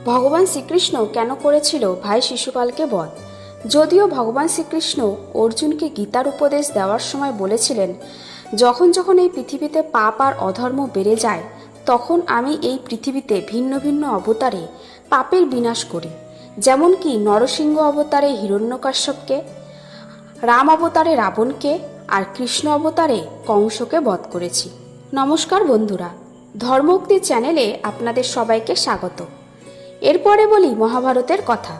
ভগবান শ্রীকৃষ্ণ কেন করেছিল ভাই শিশুপালকে বধ? যদিও ভগবান শ্রীকৃষ্ণ অর্জুনকে গীতার উপদেশ দেওয়ার সময় বলেছিলেন, যখন যখন এই পৃথিবীতে পাপ আর অধর্ম বেড়ে যায়, তখন আমি এই পৃথিবীতে ভিন্ন ভিন্ন অবতারে পাপের বিনাশ করি। যেমন কি নরসিংহ অবতারে হিরণ্যকশ্যপকে, রাম অবতারে রাবণকে আর কৃষ্ণ অবতারে কংসকে বধ করেছি। নমস্কার বন্ধুরা, ধর্মোক্তি চ্যানেলে আপনাদের সবাইকে স্বাগত। এরপরে বলি মহাভারতের কথা।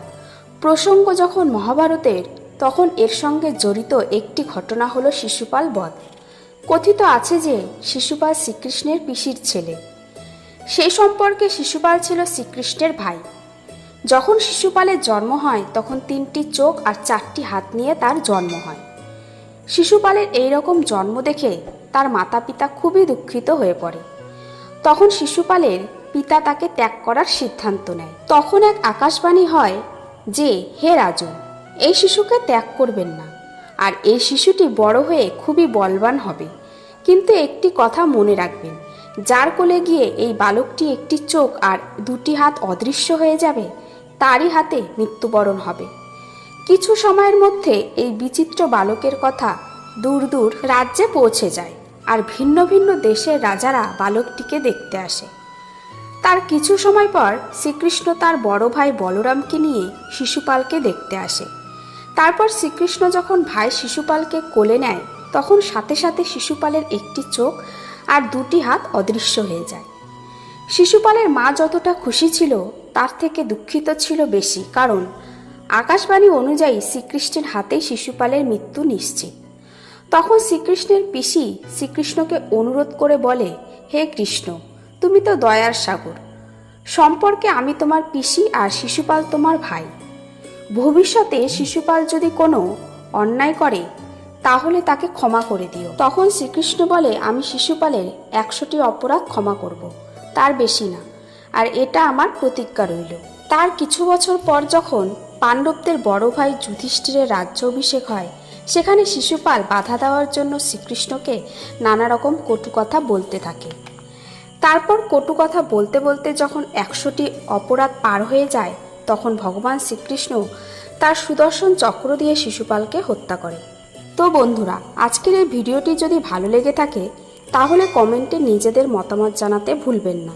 প্রসঙ্গ যখন মহাভারতের, তখন এর সঙ্গে জড়িত একটি ঘটনা হলো শিশুপাল বধ। কথিত আছে যে শিশুপাল শ্রীকৃষ্ণের পিসির ছেলে। সেই সম্পর্কে শিশুপাল ছিল শ্রীকৃষ্ণের ভাই। যখন শিশুপালের জন্ম হয় তখন 3টি চোখ আর 4টি হাত নিয়ে তার জন্ম হয়। শিশুপালের এই রকম জন্ম দেখে তার মাতা পিতা খুবই দুঃখিত হয়ে পড়ে। তখন শিশুপালের পিতা তাকে ত্যাগ করার সিদ্ধান্ত নেয়। তখন এক আকাশবাণী হয় যে, হে রাজন, এই শিশুকে ত্যাগ করবেন না, আর এই শিশুটি বড় হয়ে খুবই বলবান হবে। কিন্তু একটি কথা মনে রাখবেন, যার কোলে গিয়ে এই বালকটি একটি চোখ আর 2টি হাত অদৃশ্য হয়ে যাবে, তারই হাতে মৃত্যুবরণ হবে। কিছু সময়ের মধ্যে এই বিচিত্র বালকের কথা দূর দূর রাজ্যে পৌঁছে যায়, আর ভিন্ন ভিন্ন দেশের রাজারা বালকটিকে দেখতে আসে। তার কিছু সময় পর শ্রীকৃষ্ণ তার বড় ভাই বলরামকে নিয়ে শিশুপালকে দেখতে আসে। তারপর শ্রীকৃষ্ণ যখন ভাই শিশুপালকে কোলে নেয়, তখন সাথে সাথে শিশুপালের একটি চোখ আর 2টি হাত অদৃশ্য হয়ে যায়। শিশুপালের মা যতটা খুশি ছিল, তার থেকে দুঃখিত ছিল বেশি, কারণ আকাশবাণী অনুযায়ী শ্রীকৃষ্ণের হাতেই শিশুপালের মৃত্যু নিশ্চিত। তখন শ্রীকৃষ্ণের পিসি শ্রীকৃষ্ণকে অনুরোধ করে বলে, হে কৃষ্ণ, তুমি তো দয়ার সাগর, সম্পর্কে আমি তোমার পিসি আর শিশুপাল তোমার ভাই। ভবিষ্যতে শিশুপাল যদি কোনো অন্যায় করে তাহলে তাকে ক্ষমা করে দিও। তখন শ্রীকৃষ্ণ বলে, আমি শিশুপালের 100টি অপরাধ ক্ষমা করব, তার বেশি না, আর এটা আমার প্রতিজ্ঞা রইল। তার কিছু বছর পর যখন পাণ্ডবদের বড় ভাই যুধিষ্ঠিরের রাজ্য অভিষেক হয়, সেখানে শিশুপাল বাধা দেওয়ার জন্য শ্রীকৃষ্ণকে নানা রকম কটু কথা বলতে থাকে। তারপর কটু কথা বলতে বলতে যখন 100টি অপরাধ পার হয়ে যায়, তখন ভগবান শ্রীকৃষ্ণ তার সুদর্শন চক্র দিয়ে শিশুপালকে হত্যা করে। তো বন্ধুরা, আজকের এই ভিডিওটি যদি ভালো লেগে থাকে তাহলে কমেন্টে নিজেদের মতামত জানাতে ভুলবেন না।